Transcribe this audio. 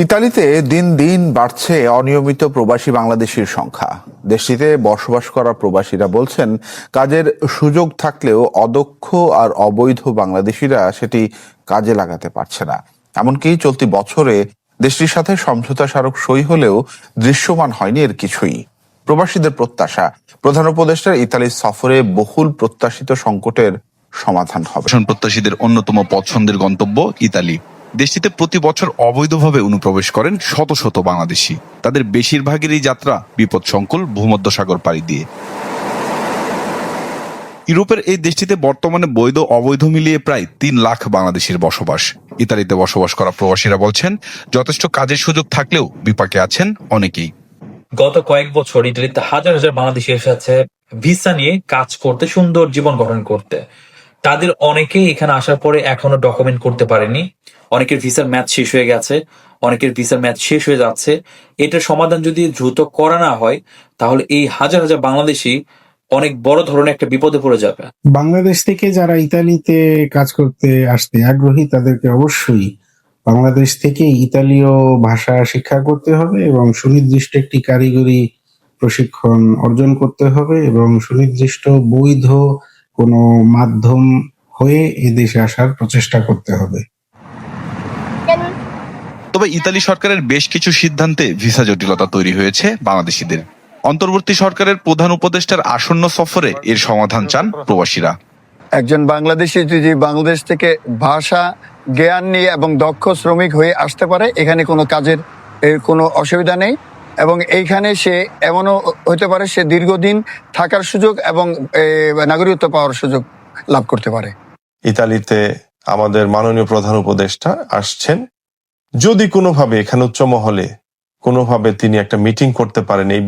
ইতালিতে দিন দিন বাড়ছে অনিয়মিত প্রবাসী বাংলাদেশির সংখ্যা। দেশটিতে বসবাস করা প্রবাসীরা বলছেন, কাজের সুযোগ থাকলেও অদক্ষ আর অবৈধ বাংলাদেশিরা সেটি কাজে লাগাতে পারছে না। এমনকি চলতি বছরে দেশটির সাথে সমঝোতা স্মারক সই হলেও দৃশ্যমান হয়নি এর কিছুই। প্রবাসীদের প্রত্যাশা, প্রধান উপদেষ্টার ইতালি সফরে বহুল প্রত্যাশিত সংকটের সমাধান হবে। প্রত্যাশীদের অন্যতম পছন্দের গন্তব্য ইতালি। দেশটিতে প্রতি বছর অবৈধভাবে অনুপ্রবেশ করেন শত শত বাংলাদেশি। তাদের বেশিরভাগেরই যাত্রা বিপদসংকুল ভূমধ্যসাগর পাড়ি দিয়ে। ইউরোপের এই দেশটিতে বর্তমানে বৈধ অবৈধ মিলিয়ে প্রায় ৩ লাখ বাংলাদেশির বসবাস। ইতালিতে বসবাস করা প্রবাসীরা বলছেন, যথেষ্ট কাজের সুযোগ থাকলেও বিপাকে আছেন অনেকেই। গত কয়েক বছর ইটালিতে হাজার হাজার বাংলাদেশি এসেছে ভিসা নিয়ে কাজ করতে, সুন্দর জীবন গঠন করতে। তাদের অনেকেই এখানে আসার পরে এখনো ডকুমেন্ট করতে পারেনি। অনেকের ভিসার ম্যাচ শেষ হয়ে গেছে, অনেকের ভিসার ম্যাচ শেষ হয়ে যাচ্ছে। এটার সমাধান যদি দ্রুত করা না হয়, তাহলে এই হাজার হাজার বাংলাদেশি অনেক বড় ধরনের একটা বিপদে পড়ে যাবে। বাংলাদেশ থেকে যারা ইতালিতে কাজ করতে আসতে আগ্রহী, তাদেরকে অবশ্যই বাংলাদেশ থেকে ইতালীয় ভাষা শিক্ষা করতে হবে এবং সুনির্দিষ্ট একটি কারিগরি প্রশিক্ষণ অর্জন করতে হবে এবং সুনির্দিষ্ট বৈধ কোনো মাধ্যম হয়ে এদেশে আসার প্রচেষ্টা করতে হবে। তবে ইতালি সরকারের বেশ কিছু সিদ্ধান্তে ভিসা জটিলতা তৈরি হয়েছে বাংলাদেশিদের। অন্তর্বর্তী সরকারের প্রধান উপদেষ্টার আসন্ন সফরে এর সমাধান চান প্রবাসীরা। একজন বাংলাদেশি যদি বাংলাদেশ থেকে ভাষা জ্ঞান নিয়ে এবং দক্ষ শ্রমিক হয়ে আসতে পারে, এখানে কোনো কাজের কোনো অসুবিধা নেই এবং এইখানে সে এমনও হতে পারে সে দীর্ঘদিন থাকার সুযোগ এবং নাগরিকত্ব পাওয়ার সুযোগ লাভ করতে পারে। ইতালিতে আমাদের মাননীয় প্রধান উপদেষ্টা আসছেন, যদি কোনোভাবে এখানে উচ্চ মহলে কোনোভাবে তিনি একটা মিটিং করতে পারেন এই